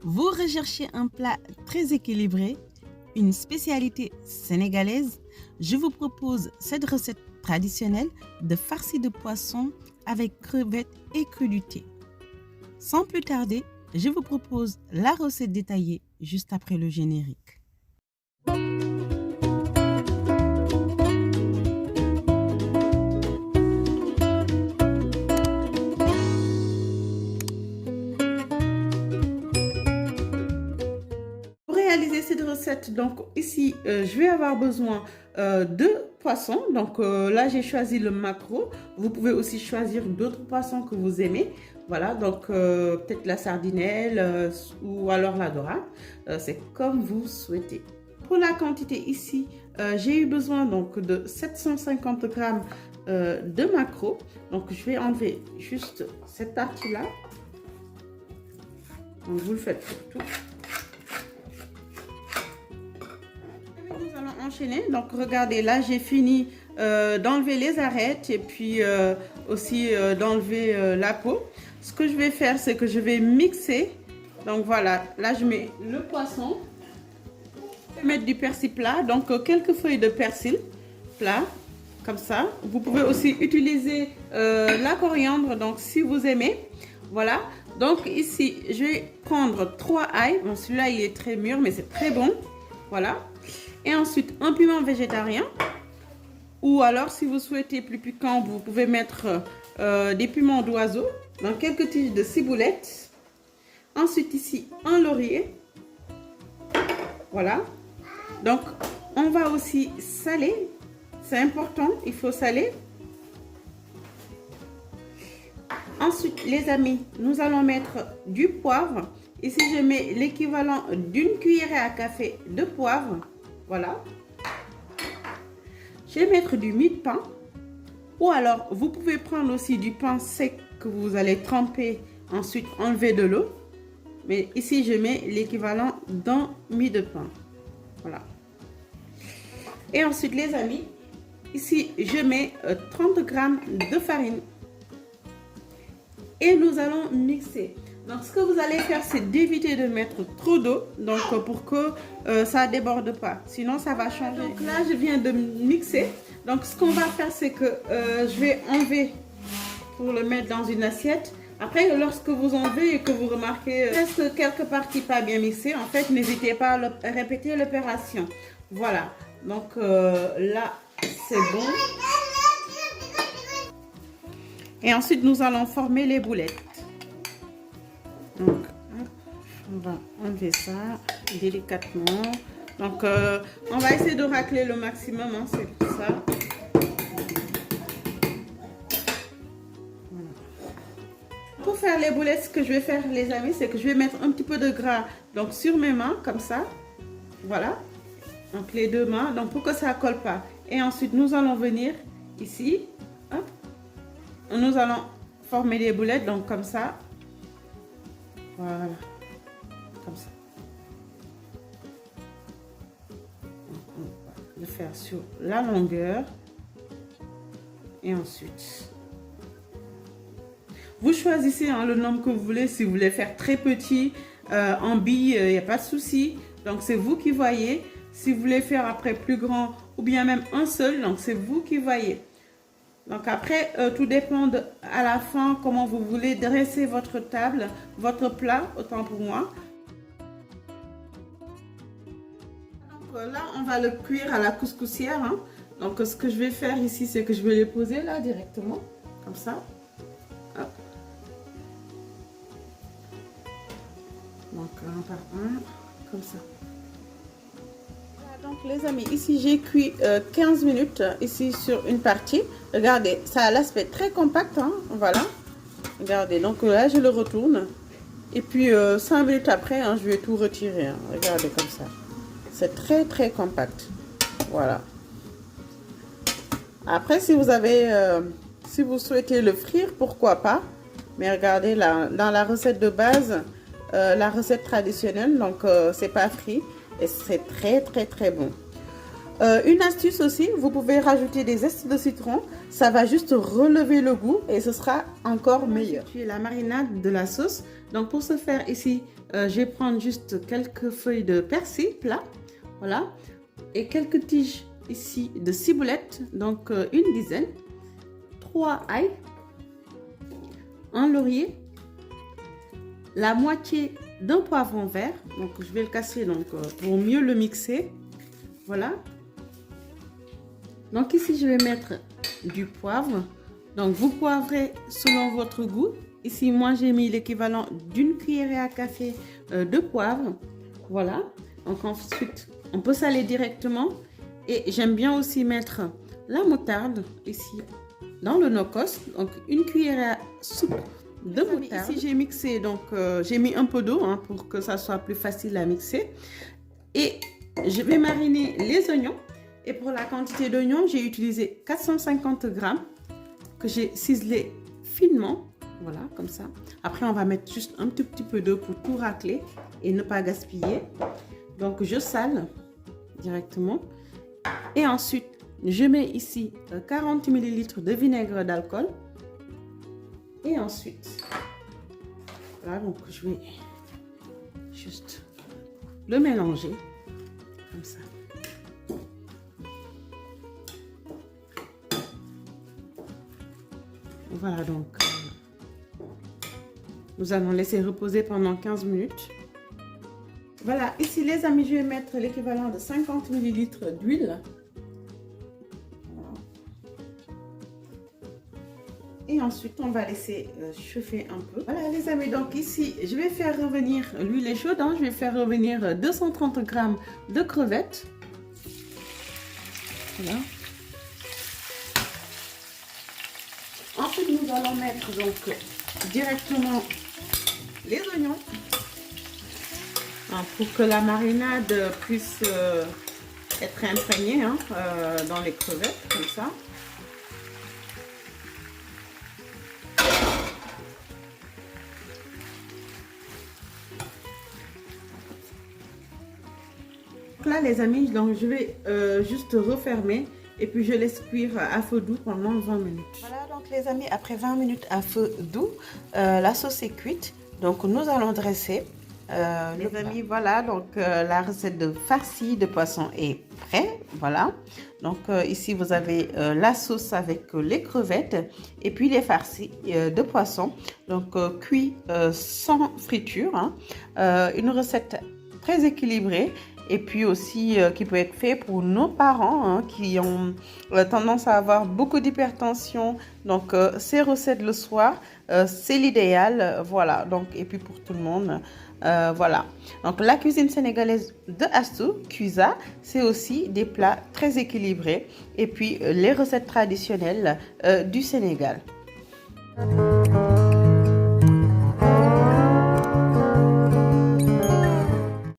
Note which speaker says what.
Speaker 1: Vous recherchez un plat très équilibré, une spécialité sénégalaise? Je vous propose cette recette traditionnelle de farci de poisson avec crevettes et crudités. Sans plus tarder, je vous propose la recette détaillée juste après le générique. Pour réaliser cette recette, donc ici, je vais avoir besoin de poissons. Donc là, j'ai choisi le maquereau. Vous pouvez aussi choisir d'autres poissons que vous aimez. Voilà, donc peut-être la sardinelle ou alors la dorade. C'est comme vous souhaitez. Pour la quantité ici, j'ai eu besoin donc de 750 grammes de maquereau. Donc je vais enlever juste cette partie-là. Donc vous le faites pour tout. Nous allons enchaîner. Donc regardez, là j'ai fini d'enlever les arêtes et puis aussi d'enlever la peau. Ce que je vais faire, c'est que je vais mixer. Donc voilà, là je mets le poisson. Je vais mettre du persil plat, donc quelques feuilles de persil plat, comme ça. Vous pouvez aussi utiliser la coriandre, donc si vous aimez. Voilà, donc ici je vais prendre 3 ail. Bon, celui-là il est très mûr, mais c'est très bon. Voilà. Et ensuite un piment végétarien. Ou alors si vous souhaitez plus piquant, vous pouvez mettre des piments d'oiseau. Donc quelques tiges de ciboulette. Ensuite ici un laurier. Voilà. Donc on va aussi saler. C'est important, il faut saler. Ensuite les amis, nous allons mettre du poivre. Ici je mets l'équivalent d'une cuillerée à café de poivre. Voilà. Je vais mettre du mie de pain. Ou alors vous pouvez prendre aussi du pain sec que vous allez tremper, ensuite enlever de l'eau. Mais ici je mets l'équivalent d'un mie de pain. Voilà. Et ensuite les amis, ici je mets 30 grammes de farine. Et nous allons mixer. Donc ce que vous allez faire, c'est d'éviter de mettre trop d'eau, donc pour que ça ne déborde pas, sinon ça va changer. Donc là je viens de mixer. Donc ce qu'on va faire, c'est que je vais enlever pour le mettre dans une assiette. Après, lorsque vous enlevez et que vous remarquez reste quelques parties pas bien mixées, en fait n'hésitez pas à répéter l'opération. Voilà, donc là c'est bon. Et ensuite nous allons former les boulettes. Donc, on va enlever ça délicatement. Donc, on va essayer de racler le maximum, hein, c'est pour ça. Voilà. Pour faire les boulettes, ce que je vais faire, les amis, c'est que je vais mettre un petit peu de gras donc sur mes mains, comme ça. Voilà. Donc, les deux mains, donc pour que ça ne colle pas. Et ensuite, nous allons venir ici. Hop. Nous allons former les boulettes, donc comme ça. Voilà, comme ça. Donc, on va le faire sur la longueur. Et ensuite, vous choisissez hein, le nombre que vous voulez. Si vous voulez faire très petit, en billes, il n'y a pas de souci. Donc, c'est vous qui voyez. Si vous voulez faire après plus grand ou bien même un seul, donc c'est vous qui voyez. Donc après, tout dépend à la fin comment vous voulez dresser votre table, votre plat, autant pour moi. Donc là, on va le cuire à la couscoussière. Hein. Donc ce que je vais faire ici, c'est que je vais les poser là directement, comme ça. Hop. Donc un par un, comme ça. Donc les amis, ici j'ai cuit 15 minutes ici sur une partie. Regardez, ça a l'aspect très compact, hein, voilà. Regardez, donc là je le retourne. Et puis 5 minutes après, hein, je vais tout retirer. Hein. Regardez comme ça. C'est très très compact. Voilà. Après, si vous avez, si vous souhaitez le frire, pourquoi pas. Mais regardez, là, dans la recette de base, la recette traditionnelle, donc c'est pas frit. Et c'est très très très bon. Une astuce aussi, vous pouvez rajouter des zestes de citron. ça va juste relever le goût et ce sera encore meilleur. Puis la marinade de la sauce. Donc pour ce faire ici, je vais prendre juste quelques feuilles de persil plat, voilà, et quelques tiges ici de ciboulette, donc une dizaine, 3 ail, un laurier, la moitié d'un poivron vert, donc je vais le casser donc pour mieux le mixer, voilà. Donc ici je vais mettre du poivre, donc vous poivrez selon votre goût. Ici moi j'ai mis l'équivalent d'une cuillerée à café de poivre, voilà. Donc ensuite on peut saler directement et j'aime bien aussi mettre la moutarde ici dans le no-cost, donc une cuillerée à soupe de moutarde. Ici j'ai mixé, donc j'ai mis un peu d'eau pour que ça soit plus facile à mixer et je vais mariner les oignons. Et pour la quantité d'oignons, j'ai utilisé 450 grammes que j'ai ciselé finement. Voilà, comme ça. Après, on va mettre juste un tout petit peu d'eau pour tout racler et ne pas gaspiller. Donc, je sale directement. Et ensuite, je mets ici 40 ml de vinaigre d'alcool. Et ensuite, voilà, donc je vais juste le mélanger comme ça. Voilà, donc nous allons laisser reposer pendant 15 minutes. Voilà, ici les amis, je vais mettre l'équivalent de 50 ml d'huile. Voilà. Et ensuite, on va laisser chauffer un peu. Voilà les amis, donc ici, je vais faire revenir, l'huile est chaude, je vais faire revenir 230 grammes de crevettes. Voilà. Ensuite, nous allons mettre donc directement les oignons pour que la marinade puisse être imprégnée dans les crevettes, comme ça. Donc là, les amis, donc je vais juste refermer. Et puis je laisse cuire à feu doux pendant 20 minutes. Voilà donc les amis, après 20 minutes à feu doux, la sauce est cuite. Donc nous allons dresser. Les amis, voilà, donc la recette de farci de poisson est prête. Voilà. Donc ici vous avez la sauce avec les crevettes et puis les farcis de poisson. Donc cuit sans friture. Une recette très équilibrée. Et puis aussi qui peut être fait pour nos parents qui ont tendance à avoir beaucoup d'hypertension. Donc ces recettes le soir, c'est l'idéal. Voilà, donc et puis pour tout le monde. Voilà, donc la cuisine sénégalaise de Astou, Cuisa, c'est aussi des plats très équilibrés. Et puis les recettes traditionnelles du Sénégal.